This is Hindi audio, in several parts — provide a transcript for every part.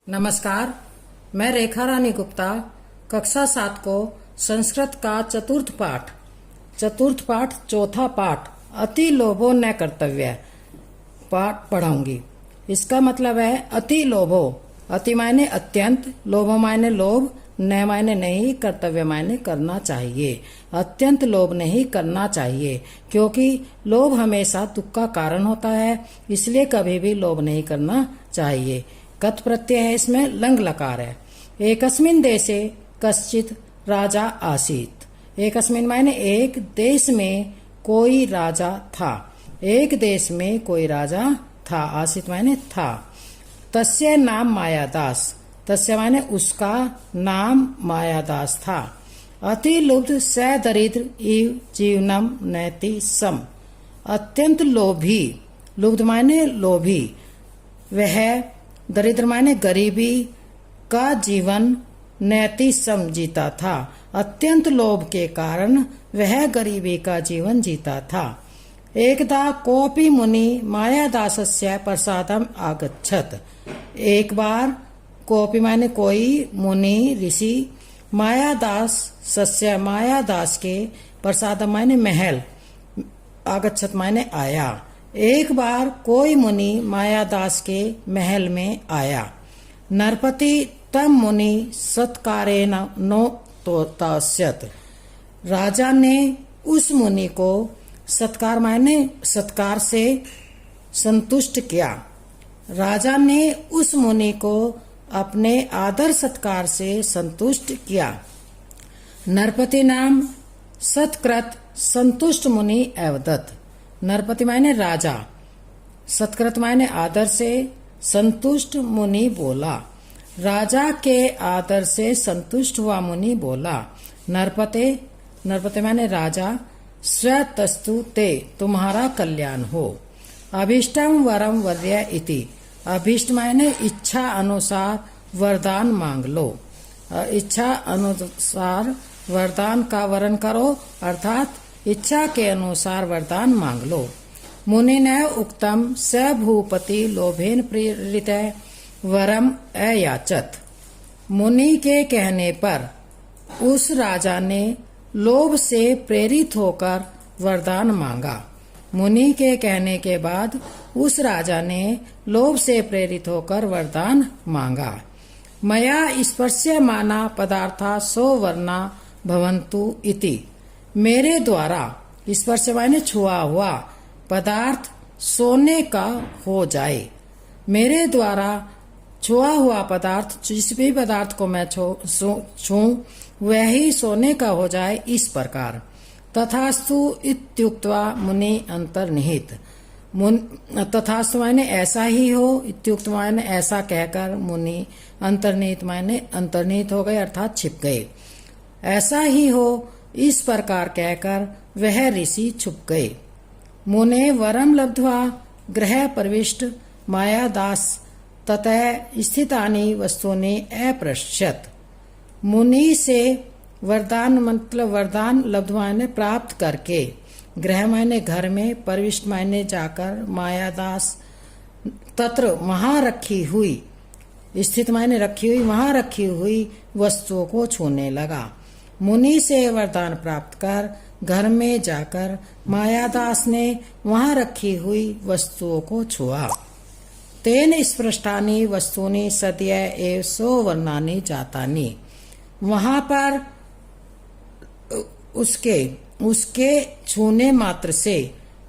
नमस्कार, मैं रेखा रानी गुप्ता कक्षा 7 को संस्कृत का चतुर्थ पाठ चौथा पाठ अति लोभो न कर्तव्य पाठ पढ़ाऊंगी। इसका मतलब है अति लोभो, अति मायने अत्यंत, लोभो मायने लोभ, न मायने नहीं, कर्तव्य मायने करना चाहिए। अत्यंत लोभ नहीं करना चाहिए, क्योंकि लोभ हमेशा दुख का कारण होता है, इसलिए कभी भी लोभ नहीं करना चाहिए। कत प्रत्यय है, इसमें लंग लकार है। एकस्मिन देशे कश्चित राजा आसीत। एकस्मिन मायने एक देश में कोई राजा था। एक देश में कोई राजा था, आसीत मायने था। तस्य नाम मायादास, तस्य मायने उसका नाम मायादास था। अति लुब्ध स दरिद्र इव जीवनम नैति सम। अत्यंत लोभी, लुब्ध मायने लोभी, वह दरिद्र मायने गरीबी का जीवन नैति सम जीता था। अत्यंत लोभ के कारण वह गरीबी का जीवन जीता था। एकदा कोपी मुनि मायादासस्य प्रसादम आगच्छत। एक बार कोपी मायने कोई, मुनि ऋषि, मायादास सस्य मायादास के, प्रसादम मायने महल, आगच्छत मायने आया। एक बार कोई मुनि मायादास के महल में आया। नरपति तम मुनि सत्कारेण नोत्तस्यत। राजा ने उस मुनि को सत्कार मायने सत्कार से संतुष्ट किया। राजा ने उस मुनि को अपने आदर सत्कार से संतुष्ट किया। नरपति नाम सत्कृत संतुष्ट मुनि एवदत्त। नरपति मायने राजा, सत्कृत मायने आदर से, संतुष्ट मुनि बोला। राजा के आदर से संतुष्ट हुआ मुनि बोला। नरपते मायने राजा, स्वतस्तु ते, तुम्हारा कल्याण हो। अभीष्टम वरम वर्य इति। अभीष्ट मायने इच्छा अनुसार वरदान मांग लो। इच्छा अनुसार वरदान का वरण करो, अर्थात इच्छा के अनुसार वरदान मांग लो। मुनि ने उक्तम स भूपति लोभेन प्रेरित वरम अयाचत। मुनि के कहने पर उस राजा ने लोभ से प्रेरित होकर वरदान मांगा। मुनि के कहने के बाद उस राजा ने लोभ से प्रेरित होकर वरदान मांगा। मया स्पर्श्यमाना पदार्था सो वर्णा भवन्तु इति। मेरे द्वारा, स्पर्श मायने छुआ हुआ, पदार्थ सोने का हो जाए। मेरे द्वारा छुआ हुआ पदार्थ, जिस भी पदार्थ को मैं छूं वही सोने का हो जाए, इस प्रकार। तथास्तु इत्युक्त्वा मुनि अंतर्निहित। तथास्तु मायने ऐसा ही हो, इत्युक्त मायने ऐसा कहकर मुनि अंतर्निहित मायने अंतर्निहित हो गए, अर्थात छिप गए। ऐसा ही हो, इस प्रकार कहकर वह ऋषि छुप गए। मुने वरम लब्ध्वा गृह प्रविष्ट मायादास ततः स्थितानि वस्तूनि अपृच्छत। मुनि से वरदान मतलब वरदान लब्ध्वा ने प्राप्त करके, गृह मायने घर में, प्रविष्ट मायने जाकर, मायादास तत्र वहां रखी हुई, स्थित मायने रखी हुई, वहां रखी हुई वस्तुओं को छूने लगा। मुनि से वरदान प्राप्त कर घर में जाकर मायादास ने वहां रखी हुई वस्तुओं को छुआ। तेन स्पृष्टानि वस्तुनि सद्य एव सो वर्णानि जातानि। वहां पर उसके छूने मात्र से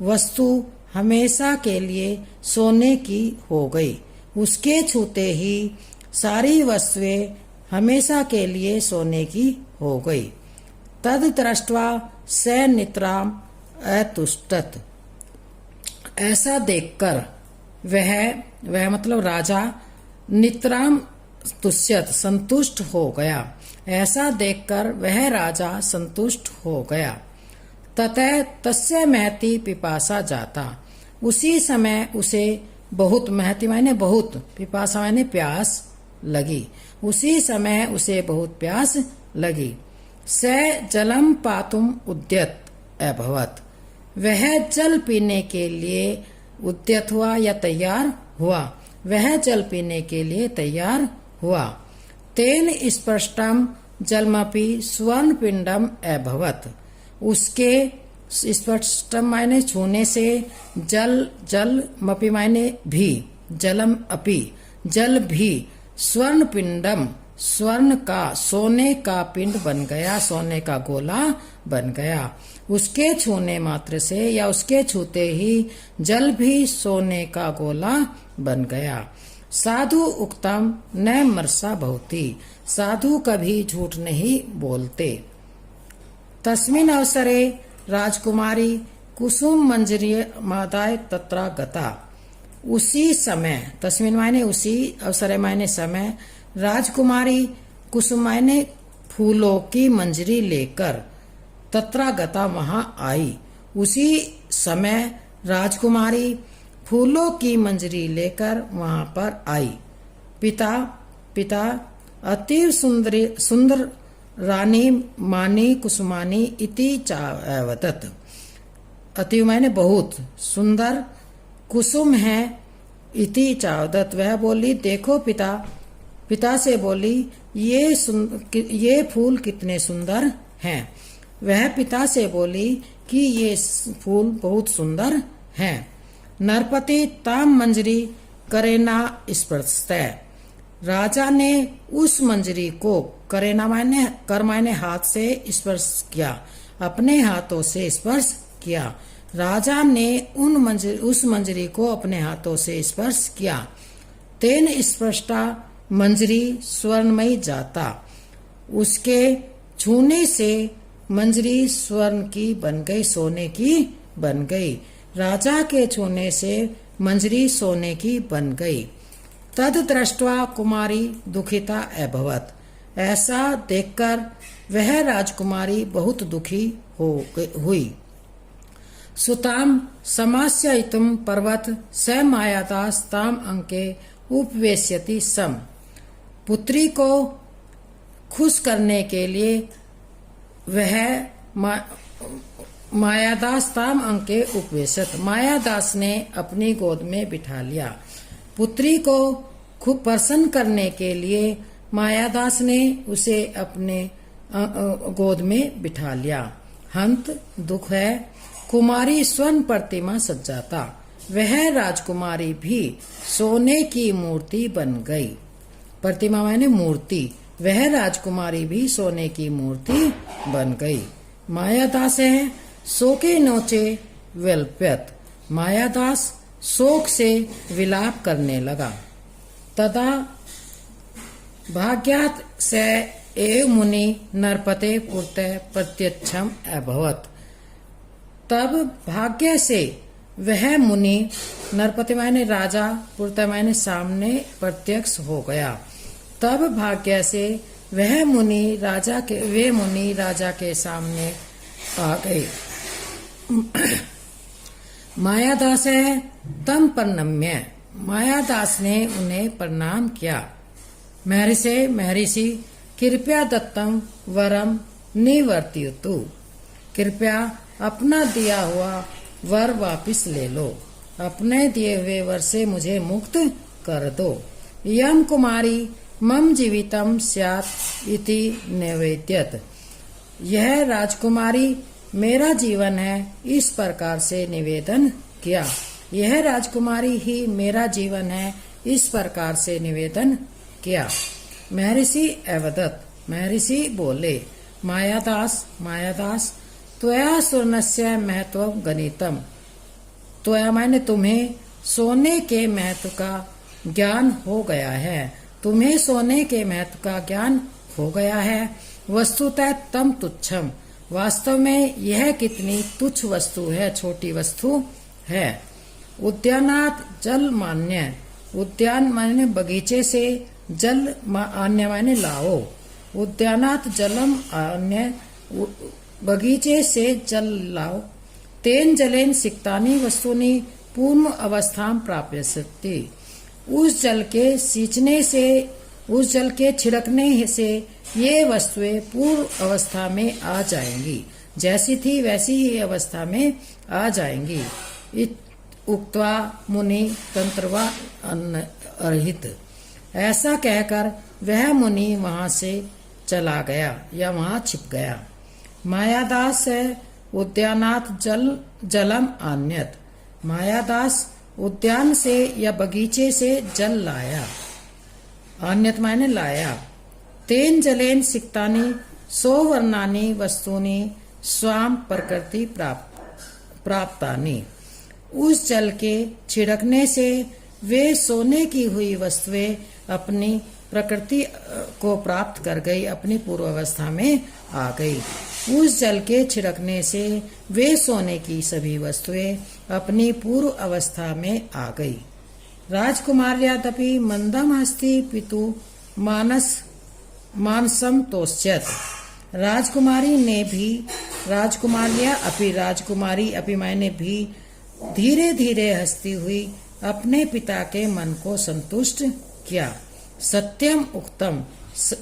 वस्तु हमेशा के लिए सोने की हो गई। उसके छूते ही सारी वस्तुएं हमेशा के लिए सोने की हो गई। तद दृष्ट्वा स नितराम अतुष्टत। ऐसा देखकर वह मतलब राजा नितराम तुष्यत संतुष्ट हो गया। ऐसा देखकर वह राजा संतुष्ट हो गया। ततः तस्य महति पिपासा जाता। उसी समय उसे बहुत, महति मायने बहुत, पिपासा मायने प्यास लगी। उसी समय उसे बहुत प्यास लगी। स जलम पातुम उद्यत अभवत। वह जल पीने के लिए उद्यत हुआ या तैयार हुआ। वह जल पीने के लिए तैयार हुआ। तेन स्पष्टम जलमपि स्वर्ण पिंडम अभवत। उसके स्पष्टम मायने छूने से, जल मपि मायने भी, जलम अपि जल भी, स्वर्ण पिंडम स्वर्ण का सोने का पिंड बन गया, सोने का गोला बन गया। उसके छूने मात्र से या उसके छूते ही जल भी सोने का गोला बन गया। साधु उक्तम न मर्षा भवति। साधु कभी झूठ नहीं बोलते। तस्मिन अवसरे राजकुमारी कुसुम मंजरी मादाय तत्रा गता। उसी समय, तस्मिन मायने उसी, अवसरे मायने समय, राजकुमारी कुसुम मायने फूलों की मंजरी लेकर तत्रा गता वहां आई। उसी समय राजकुमारी फूलों की मंजरी लेकर वहां पर आई। पिता अति सुंदर रानी मानी कुसुमानी इति चावदत। अति मायने बहुत सुंदर, कुसुम है इति चावदत, वह बोली देखो पिता से बोली ये फूल कितने सुंदर हैं। वह पिता से बोली कि ये फूल बहुत सुंदर हैं। नरपति ताम मंजरी करेना स्पर्शतः। राजा ने उस मंजरी को करेना मायने कर मायने हाथ से स्पर्श किया, अपने हाथों से स्पर्श किया। राजा ने उस मंजरी को अपने हाथों से स्पर्श किया। तेन स्पर्शता मंजरी स्वर्णमयी जाता। उसके छूने से मंजरी स्वर्ण की बन गई, सोने की बन गई। राजा के छूने से मंजरी सोने की बन गई। तद दृष्ट्वा कुमारी दुखिता अभवत। ऐसा देखकर वह राजकुमारी बहुत दुखी हुई। सुताम समास्ययितुम पर्वत स मायादास ताम अंके उपवेश्यति सम। पुत्री को खुश करने के लिए वह मायादास ताम अंके उपवेशत। मायादास ने अपनी गोद में बिठा लिया। पुत्री को खूब प्रसन्न करने के लिए मायादास ने उसे अपने गोद में बिठा लिया। हंत दुख है। कुमारी स्वर्ण प्रतिमा सज्जाता। वह राजकुमारी भी सोने की मूर्ति बन गई। प्रतिमा माने मूर्ति। वह राजकुमारी भी सोने की मूर्ति बन गई। मायादास है शोके नोचे विलप्यत। मायादास शोक से विलाप करने लगा। तदा भाग्यात से एव मुनि नरपते पुरते प्रत्यक्षम अभवत। तब भाग्य से वह मुनि, नरपति मायने राजा, पुरते मायने सामने प्रत्यक्ष हो गया। तब भाग्य से वे मुनि राजा के सामने आ गए। मायादास है तम प्रणम्य। मायादास ने उन्हें प्रणाम किया। महर्षि कृपया दत्तम वरम निवर्तितु। कृपया अपना दिया हुआ वर वापिस ले लो। अपने दिए हुए वर से मुझे मुक्त कर दो। यम कुमारी मम जीवितम स्यात् इति निवेद्यत। यह राजकुमारी मेरा जीवन है, इस प्रकार से निवेदन किया। यह राजकुमारी ही मेरा जीवन है, इस प्रकार से निवेदन किया। महर्षि अवदत। महर्षि बोले मायादास त्वया स्वर्णस्य महत्व गणितम। त्वया माने तुम्हें सोने के महत्व का ज्ञान हो गया है। तुम्हें सोने के महत्व का ज्ञान हो गया है। वस्तुतः तम तुच्छम। वास्तव में यह कितनी तुच्छ वस्तु है, छोटी वस्तु है। उद्यानात जल मान्य। उद्यान माने बगीचे से, जल अन्य माने लाओ। उद्यानात जलम अन्य, बगीचे से जल लाओ। तेन जलेन सिक्तानी वस्तुनि पूर्ण अवस्था प्राप्यन्ति। उस जल के सींचने से, उस जल के छिड़कने से ये वस्तुएं पूर्व अवस्था में आ जाएंगी। जैसी थी वैसी ही अवस्था में आ जाएंगी। उक्त्वा मुनि तंत्रवा अर्हित। ऐसा कहकर वह मुनि वहां से चला गया या वहां छिप गया। मायादास उद्यानात जलम आन्यत। मायादास उद्यान से या बगीचे से जल लाया। आन्यत मायने लाया। तेन जलेन सिक्तानि सोवर्णानि वस्तुनि स्वाम प्रकृति प्राप्तानि। उस जल के छिड़कने से वे सोने की हुई वस्तुएं अपनी प्रकृति को प्राप्त कर गई, अपनी पूर्वावस्था में आ गई। उस जल के छिड़कने से वे सोने की सभी वस्तुएं अपनी पूर्व अवस्था में आ गई। राजकुमार्यादपि मंदम हस्ति पितु मानसम तोष्यत। राजकुमारी ने भी, राजकुमारिया अपि, राजकुमारी अपि मायने भी, धीरे धीरे हंसती हुई अपने पिता के मन को संतुष्ट किया। सत्यम उक्तम,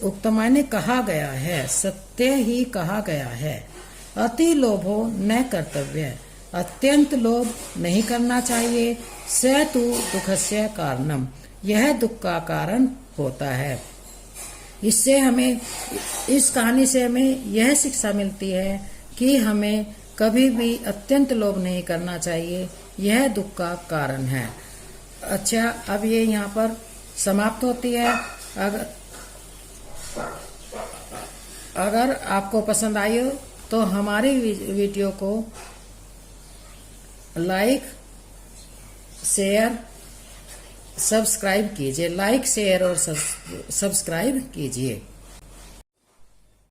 उक्तम मायने कहा गया है, सत्य ही कहा गया है। अति लोभो न कर्तव्य, अत्यंत लोभ नहीं करना चाहिए। स तु दुखस्य कारणम, यह दुख का कारण होता है। इससे हमें, इस कहानी से हमें यह शिक्षा मिलती है कि हमें कभी भी अत्यंत लोभ नहीं करना चाहिए, यह दुख का कारण है। अच्छा, अब ये यहाँ पर समाप्त होती है। अगर आपको पसंद आई हो तो हमारी वीडियो को लाइक, शेयर, सब्सक्राइब कीजिए। लाइक, शेयर और सब्सक्राइब कीजिए।